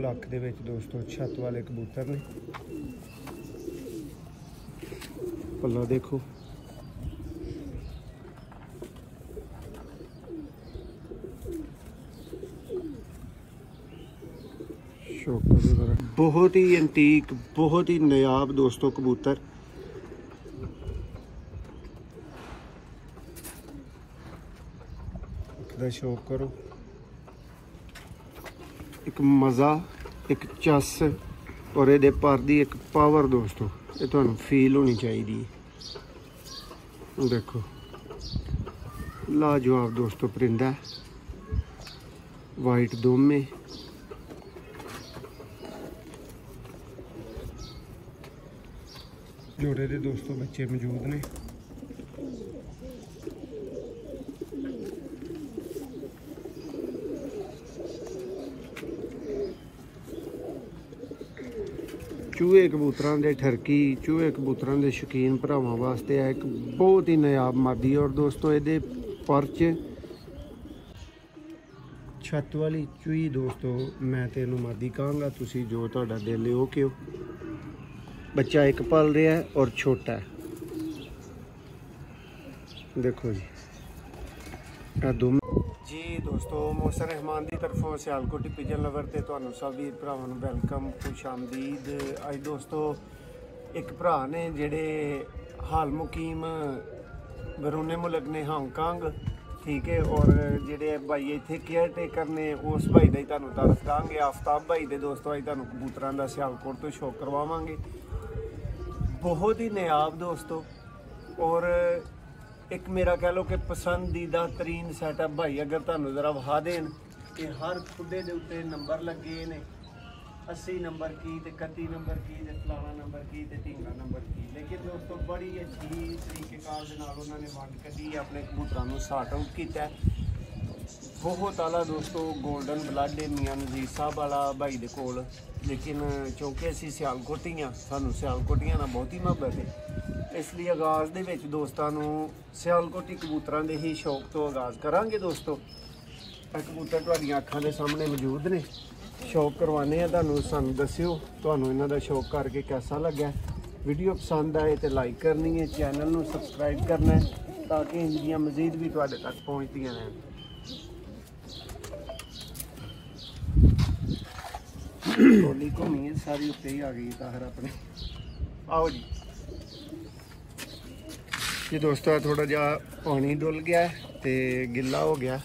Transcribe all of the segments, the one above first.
ਲੱਖ ਦੇ ਵਿੱਚ ਦੋਸਤੋ ਛੱਤ ਵਾਲੇ ਕਬੂਤਰ ਨੇ। ਪੱਲਾ ਦੇਖੋ, बहुत ही एंटीक, बहुत ही नायाब दोस्तों कबूतर। शौक करो, एक मज़ा, एक चस और ये पर दी एक पावर दोस्तों, ये तुहानू फील होनी चाहिए। देखो लाजवाब दोस्तों परिंदा, वाइट दोमे, जोड़े दे दोस्तों बच्चे मौजूद ने। चूहे कबूतरां दे ठरकी, चूहे कबूतरां दे शौकीन भरावां वास्ते है एक बहुत ही नायाब मादी। और दोस्तों ये पर छत वाली चूही दोस्तों मैं तो इनू मादी कहांगा, तुसी जो तुहाडा दिल है वो क्यों। बच्चा एक पल रहा है और छोटा है, देखो जी दोनों जी दोस्तों। मौसम रहमान की तरफों सियालकोटी पिजन लवर ते तुहानू सब वीर भरावां नू वेलकम, खुश आमदीद। अज दोस्तों एक भरा ने जेड़े हाल मुकीम बरूने मुल्क ने हांगकांग, ठीक है। और जेड़े भाई इत्थे केयर टेकर ने उस भाई का ही तुहानू तरफ दांगे, आफ्ताब भाई दे दोस्तों अज तुहानू कबूतरां दा सियालकोट तो शौक करवावांगे। बहुत ही नायाब दोस्तों, और एक मेरा कह लो कि पसंदीदा तरीन सैटअप भाई अगर तुहानू जरा वहा देन कि हर खुडे दे उत्ते नंबर लगे ने, 80 नंबर की ते 31 नंबर की ते फलाना नंबर की ते ढींगा नंबर की। लेकिन दोस्तों बड़ी अच्छी तरीकेकार दे नाल उन्होंने वंड कड्ढी, अपने कबूतरां नू सॉर्ट आउट कीता। बहुत आला दोस्तों गोल्डन ब्लड है मियां नज़ीर साहब वाला भाई दे कोल। लेकिन चूँकि असी सियालकोटियां, सानू सियालकोटियां नाल बहुत ही मुहब्बत है, इसलिए आगाज़ दे विच दोस्तां नू सियालकोटी कबूतरां दे ही शौक तो आगाज़ करांगे दोस्तों। कबूतर तुहाडीआं अखां दे सामने मौजूद ने, शौक करवाने हैं तुहानू। सानू दस्सिओ तुहानू इन्हां दा शौक करके कैसा लग्या। वीडियो पसंद आए तो लाइक करनी है, चैनल नू सबसक्राइब करना है ताकि इंदियां मजीद भी तुहाडे तक पहुँचदियां रहन। टोली घूमी है सारी उत्ते ही आ गई ताहर अपने। आओ जी ये दोस्तों थोड़ा जा पानी डुल गया है तो गिला हो गया।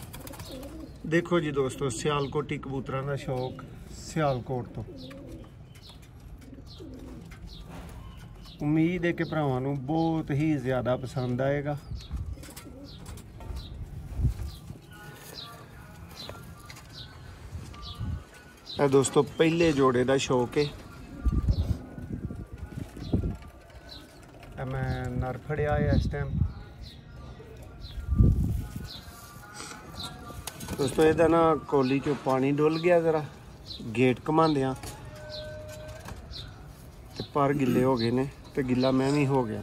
देखो जी दोस्तों सियालकोटी कबूतरां दा शौक सियालकोट तो। उम्मीद है कि भरावां नू बहुत ही ज़्यादा पसंद आएगा। दोस्तों पहले जोड़े का शौक है, मैं नर फड़िया है इस टाइम दोस्तों। ये ना कोली चो पानी डुल गया, जरा गेट घुमांदियां ते पर गिले हो गए ने, तो गिला मैं भी हो गया।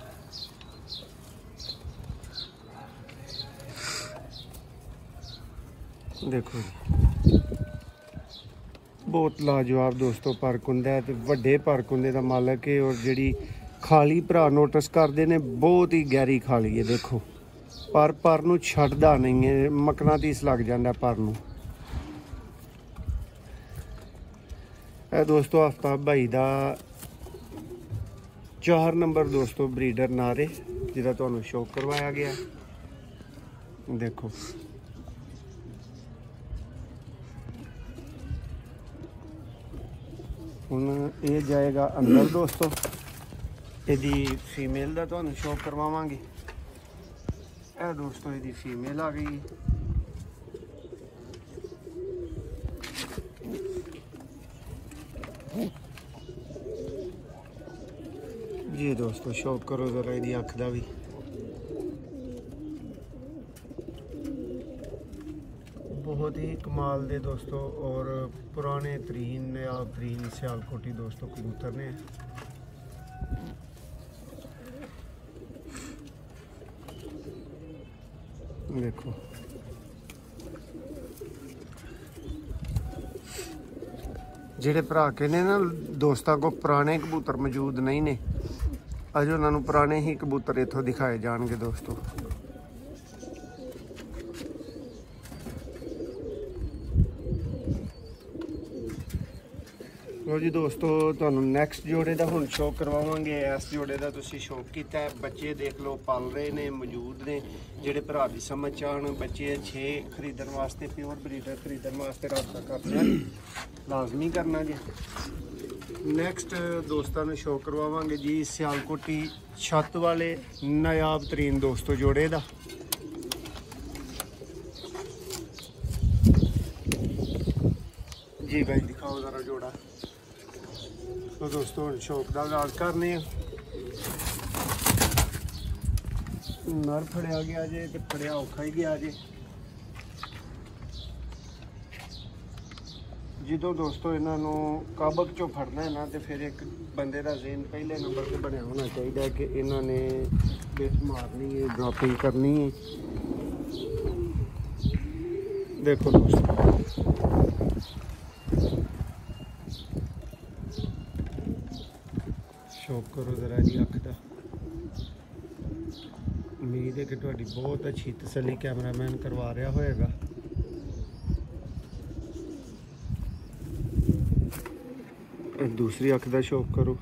देखो जी बहुत लाजवाब दोस्तों परकुंदा है, तो वड्डे परकुंदे का मालक है। और जी खाली भरा नोटिस करते हैं, बहुत ही गहरी खाली है। देखो पर नू छड्डदा नहीं है, मकनातीस लग जाता पर नू। दोस्तों आफ्ताब भाई का 4 नंबर दोस्तों ब्रीडर नारे जिहदा तुहानू शौक करवाया गया। देखो हुण ये जाएगा अंदर दोस्तों, यदि फीमेल का तुहानू शौक करवावांगे। ए दोस्तों यदि फीमेल आ गई। जी दोस्तों शौक करो जरा यदि अख का भी। बहुत ही कमाल दे दोस्तों और पुराने तरीन नायाब तरीन सियालकोटी दोस्तों कबूतर ने। देखो ਜਿਹੜੇ ਭਰਾ ਕਹਿੰਦੇ ਨਾ ਦੋਸਤਾਂ ਕੋ ਪੁਰਾਣੇ ਕਬੂਤਰ ਮੌਜੂਦ ਨਹੀਂ ਨੇ, ਅੱਜ ਉਹਨਾਂ ਨੂੰ ਪੁਰਾਣੇ ਹੀ ਕਬੂਤਰ ਇੱਥੋਂ ਦਿਖਾਏ ਜਾਣਗੇ ਦੋਸਤੋ। ਲੋ ਜੀ ਦੋਸਤੋ, ਤੁਹਾਨੂੰ ਨੈਕਸਟ ਜੋੜੇ ਦਾ ਹੁਣ ਸ਼ੌਕ ਕਰਵਾਵਾਂਗੇ। ਇਸ ਜੋੜੇ ਦਾ ਤੁਸੀਂ ਸ਼ੌਕ ਕੀਤਾ ਹੈ, ਬੱਚੇ ਦੇਖ ਲਓ ਪਲ ਰਹੇ ਨੇ, ਮੌਜੂਦ ਨੇ। ਜਿਹੜੇ ਭਰਾ ਦੀ ਸਮਝ ਚਾਹਣ ਬੱਚੇ 6 ਖਰੀਦਣ ਵਾਸਤੇ, ਪਿਓਰ ਬਰੀਡਰ ਖਰੀਦਣ ਵਾਸਤੇ ਰਾਬਤਾ ਕਰਨਾ ਲਾਜ਼ਮੀ ਕਰਨਾ ਜੀ। ਨੈਕਸਟ ਦੋਸਤਾਂ ਨੂੰ ਸ਼ੌਕ ਕਰਵਾਵਾਂਗੇ ਜੀ ਸਿਆਲਕੋਟੀ ਛੱਤ ਵਾਲੇ ਨਾਯਾਬ ਤਰੀਨ ਦੋਸਤੋ ਜੋੜੇ ਦਾ। जी भाई दिखाओ जरा जोड़ा। तो दोस्तों शौक का आगाज करने नर फड़िया गया जे ते फड़िया औखा ही गया जे। जो दोस्तों इन्हों काबक चो फड़ना है ना, तो फिर एक बंदे का ज़हन पहले नंबर पर बनया होना चाहिए कि इन्होंने बिट मारनी है, ड्रॉपिंग करनी है। देखो दोस्तों शौक करो जरा जी अख का। उम्मीद है कि तुहाडी बहुत अच्छी तसल्ली कैमरामैन करवा रहा होएगा। दूसरी अख का शौक करो।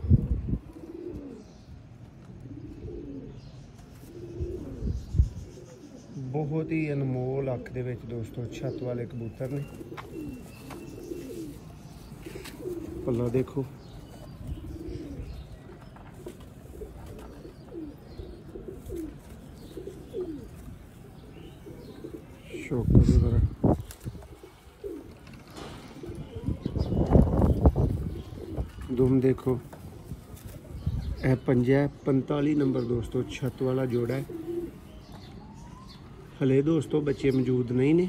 बहुत ही अनमोल अख दे विच दोस्तों छत वाले कबूतर ने। पल्ला देखो, शौक करो जरा। दुम देखो, यह पंजा 45 नंबर दोस्तों छत वाला जोड़ा है। हले दोस्तों बच्चे मौजूद नहीं ने,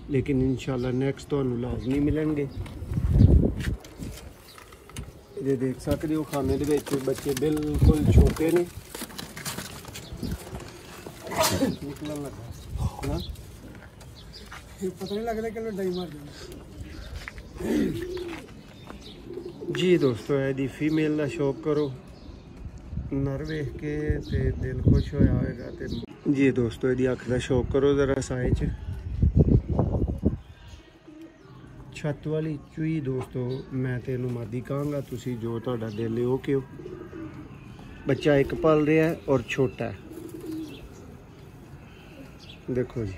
लेकिन इंशाल्लाह नेक्स्ट तो लाजमी मिलेंगे। ये देख सकते हो खाने के बच्चे बिल्कुल छोटे ने। निकलन लगा ना, पता नहीं लगता कि डाई मार जी दोस्तों। यदि फीमेल का शौक करो, नर वेख के ते दिल खुश होया होएगा। ते जी दोस्तों यदि अख का शौक करो जरा साए च। छत वाली चूई दोस्तों मैं तेनू मादी कहांगा, तुसी जो तुहाडा दिल है वो क्यों। बच्चा एक पल रहा है और छोटा है। देखो जी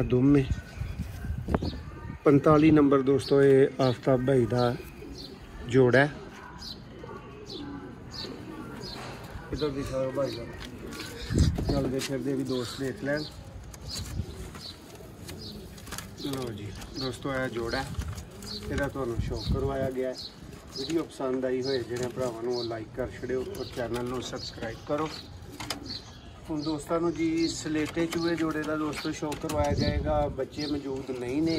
दुम में 45 नंबर दोस्तों ये आफ्ताब भाई का जोड़ा है। इधर दिखाओ भाई का, चलते फिरते भी दोस्त देख लैन। लो जी दोस्तों यह जोड़ा है, यदा तुहानू शौक करवाया गया है। वीडियो पसंद आई होए जिन्हें भरावां नू लाइक कर छड़ियो और चैनल नू सबसक्राइब करो। हम दोस्तों जी सलेटे चूहे जोड़े का दोस्तों शौक करवाया जाएगा। बच्चे मौजूद नहीं ने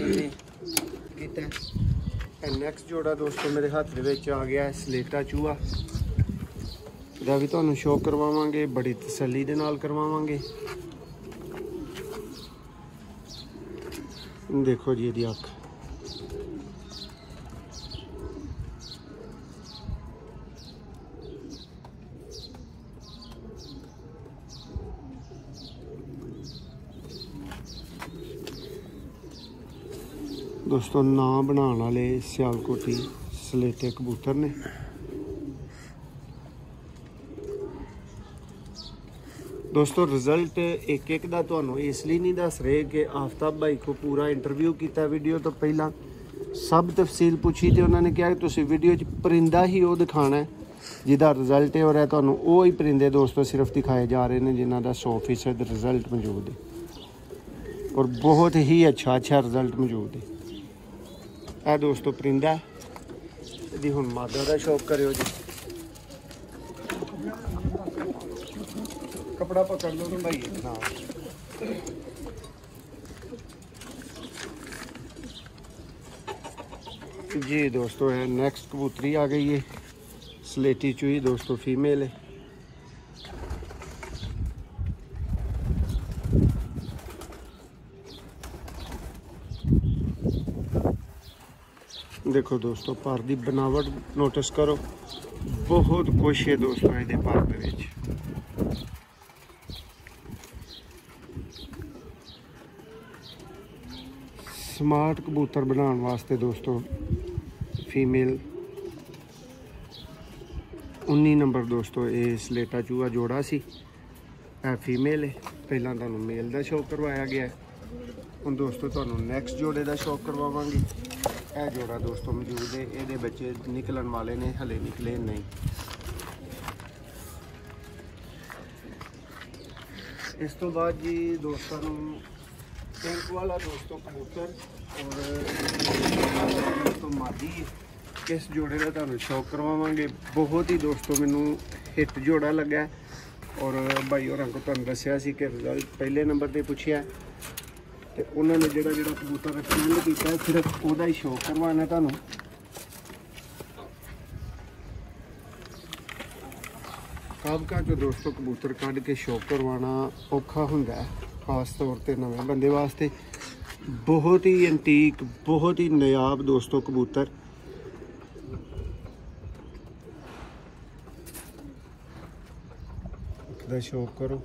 किता। नैक्सट जोड़ा दोस्तों मेरे हाथ में आ गया है सलेटा चूहा। इसका भी तुहानू शौक करवावांगे, बड़ी तसल्ली दे नाल करवावांगे। देखो जी इसकी अख, दोस्तों ना बनाने वाले सियालकोटी सलेटे कबूतर ने। दोस्तों रिजल्ट एक एक का तुहानू इसलिए नहीं दस रहे कि आफ्ताब भाई को पूरा इंटरव्यू किया वीडियो तो पहला सब तफसील पूछी तो उन्होंने कहा कि तुसी वीडियो परिंदा ही वो दिखाना है जिहदा रिजल्ट है, और है तुहानू वो ही परिंदे दोस्तों सिर्फ दिखाए जा रहे हैं जिन्हों का 100% रिजल्ट मौजूद है और बहुत ही अच्छा रिजल्ट मौजूद है। यह दोस्तों परिंदा यदि हुण मादा का शौक करो जी। कपड़ा पकड़ लो तो भाई ना। जी दोस्तों है नेक्स्ट कबूतरी आ गई है सलेटी चूही दोस्तों फीमेल है। देखो दोस्तों पर की बनावट नोटिस करो, बहुत कुछ है दोस्तों ये पर दे विच। स्मार्ट कबूतर बनाने वास्ते दोस्तों फीमेल 19 नंबर दोस्तों ये सलेटा चूहा जोड़ा सी, है फीमेल है। पहला तुहानू मेल का शो करवाया गया है, हुण दोस्तों तुहानू नैक्सट जोड़े का शो करवावांगे। यह जोड़ा दोस्तों मौजूद है, ये बच्चे निकलन वाले ने, हले निकले नहीं। इस तो बाद जी दोस्तों पिंक वाला दोस्तों कबूतर और दोस्तों मादी किस जोड़े का तुहानू शो करवावांगे। बहुत ही दोस्तों मैनू हिट जोड़ा लगा और भाई होरां को तुहानू दस्सिया सी कि रिजल्ट पहले नंबर पर पुछया तो उन्होंने जोड़ा कबूतर सेल किया, सिर्फ वह ही शो करवाना तुहानू। सबका जो दोस्तों कबूतर कढ़ के शो करवाना औखा हुंदा है, खास तौर पर नवे बंदे वास्ते। बहुत ही एंटीक, बहुत ही नायाब दोस्तों कबूतर। शो करो,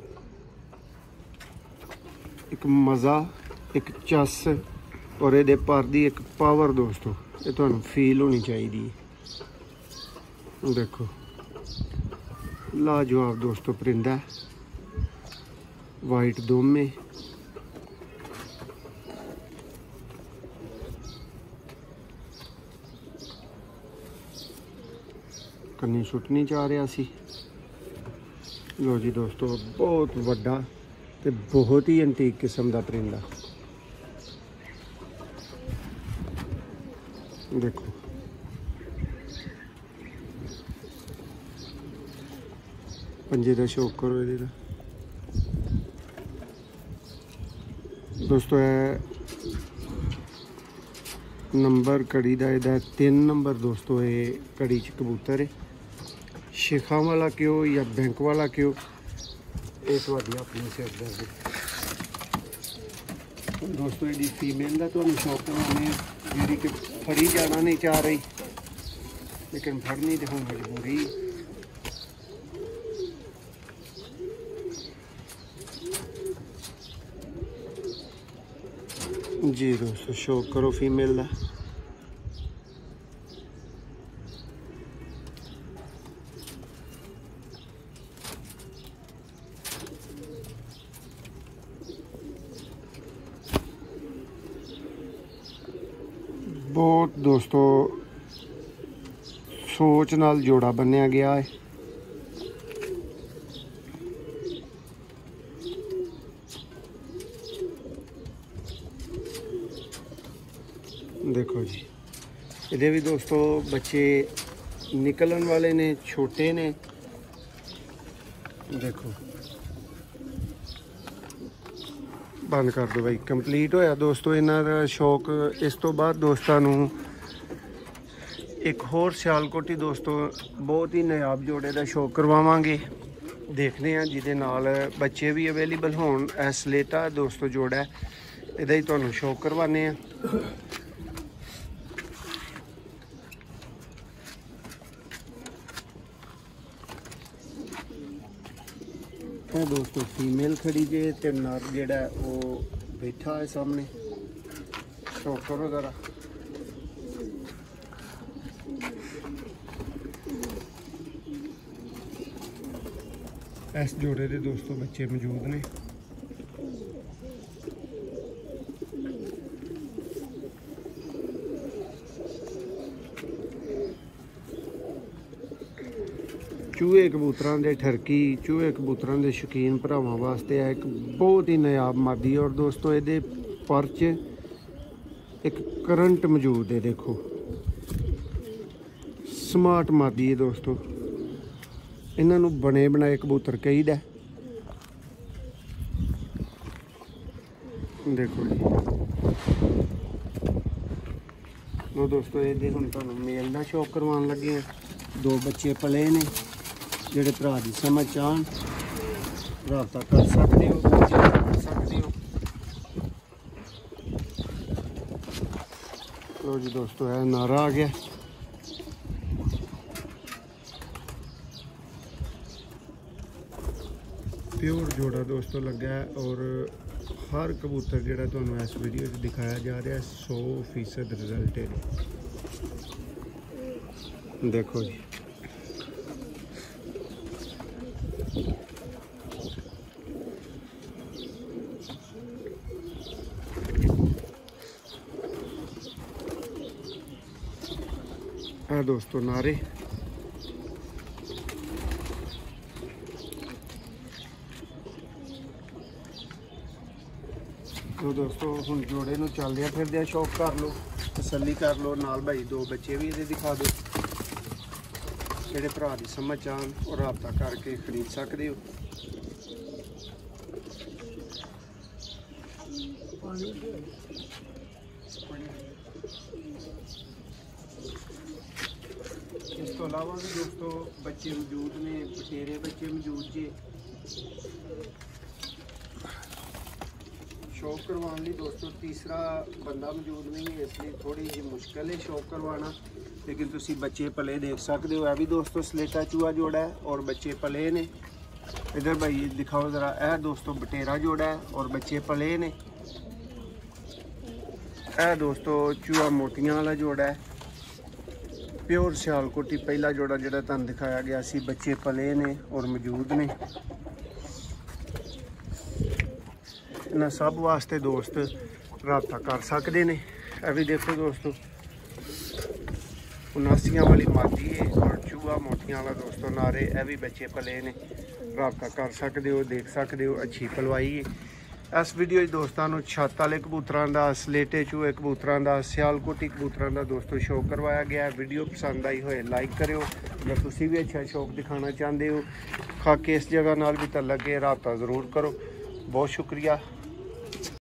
एक मज़ा, एक चस और ये पर दी एक पावर दोस्तों, ये तुहानू फील होनी चाहिए। देखो लाजवाब दोस्तों परिंदा है, वाइट दोमे। कन्नी सुट नहीं चाह रहा सी। लो जी दोस्तों बहुत वड्डा ते बहुत ही एंटीक किस्म का परिंदा। देखो पंजे का शौक करो ये दोस्तों। है नंबर कड़ी का यदा 3 नंबर दोस्तों, ये कड़ी च कबूतर है। शिखा वाला क्यों या बैंक वाला क्यों, ये तो अपनी सिर दर्द दोस्तों। ये फीमेल का तो शौक करवाने जी कि फड़ी जाना नहीं चाह रही, लेकिन फड़नी तो हूँ मजबूरी। जी दोस्तों शौक करो फीमेल का। बहुत दोस्तों सोच नाल जोड़ा बनया गया है। देखो जी ये भी दोस्तों बच्चे निकलन वाले ने, छोटे ने। देखो बंद कर दो भाई, कंप्लीट होया दोस्तों इन्हां दा शौक। इस तो बाद दोस्तों एक होर सियालकोटी दोस्तों बहुत ही नायाब जोड़े का शौक करवावांगे। देखने हैं जिहदे नाल बच्चे भी अवेलेबल होण। सलेटा दोस्तों जोड़ा है, इहदा ही तुहानू शौक करवाने हैं। दोस्तों फीमेल खड़ी जे ते नर जेड़ा वो बैठा है सामने। शौक करो जरा। इस जोड़े के दोस्तों बच्चे मौजूद ने। चूहे कबूतरां दे ठरकी, चूहे कबूतरां दे शौकीन भरावां वास्ते है एक बहुत ही नायाब मादी। और दोस्तों ये पर च एक करंट मौजूद है। देखो स्मार्ट मादी है दोस्तों, इन्हां नूं बने बनाए कबूतर कहीदा। देखो जी लो दोस्तों ये हुण तुहानूं मेल का शौक करवाउण लगे हैं। 2 बच्चे पले ने, जेडे भरा की समझ चाहन राबता कर सकते हो, कर सकते हो। लो जी दोस्तों, है नारा आ गया। प्योर जोड़ा दोस्तों लगा है और हर कबूतर जोड़ा तुहानू इस वीडियो दिखाया जा रहा है 100% रिजल्ट है। देखो जी दोस्तों नारे। तो दोस्तों हुण जोड़े नूं चलदे फिरदे शौक कर लो, तसल्ली कर लो, नाल भाई दो बच्चे भी ये दिखा दो जेहड़े भरा दी समझ आन और राबता करके खरीद सकते हो। इस तो अलावा भी दोस्तों बच्चे मौजूद ने, बटेरे बच्चे मौजूद जी। शौक करवाने लिए दोस्तों तीसरा बंदा मौजूद नहीं है, इसलिए थोड़ी जी मुश्किल है शौक करवाना। लेकिन तुसी बच्चे पले देख सकते हो। यह भी दोस्तों स्लेटा चूहा जोड़ा है और बच्चे पले ने। इधर भाई दिखाओ ज़रा, यह दोस्तों बटेरा जोड़ा है और बच्चे पले ने। यह दोस्तों चूहा मोतियां वाला जोड़ा है, प्योर सियालकोटी पहला जोड़ा जोड़ा तुहानू दिखाया गया सी, बच्चे पले ने और मौजूद ने। इन्हां सब वास्ते दोस्त राबता कर सकते हैं। यह भी देखो दोस्तों 79 वाली मादी है और चूहा मोतियां वाला दोस्तों नारे। यह भी बच्चे पले ने, राबता कर सकते हो, देख सकते हो, अच्छी पलवाई है। इस वीडियो दोस्तों छत वाले कबूतरों का, स्लेटे चूहे कबूतरों का, सियालकोटी कबूतरों का दोस्तों शौक करवाया गया। वीडियो पसंद आई होए लाइक करो। अगर तुसी भी अच्छा शौक दिखाना चाहते हो, खाके इस जगह नाल भी तलक के राबता ज़रूर करो। बहुत शुक्रिया।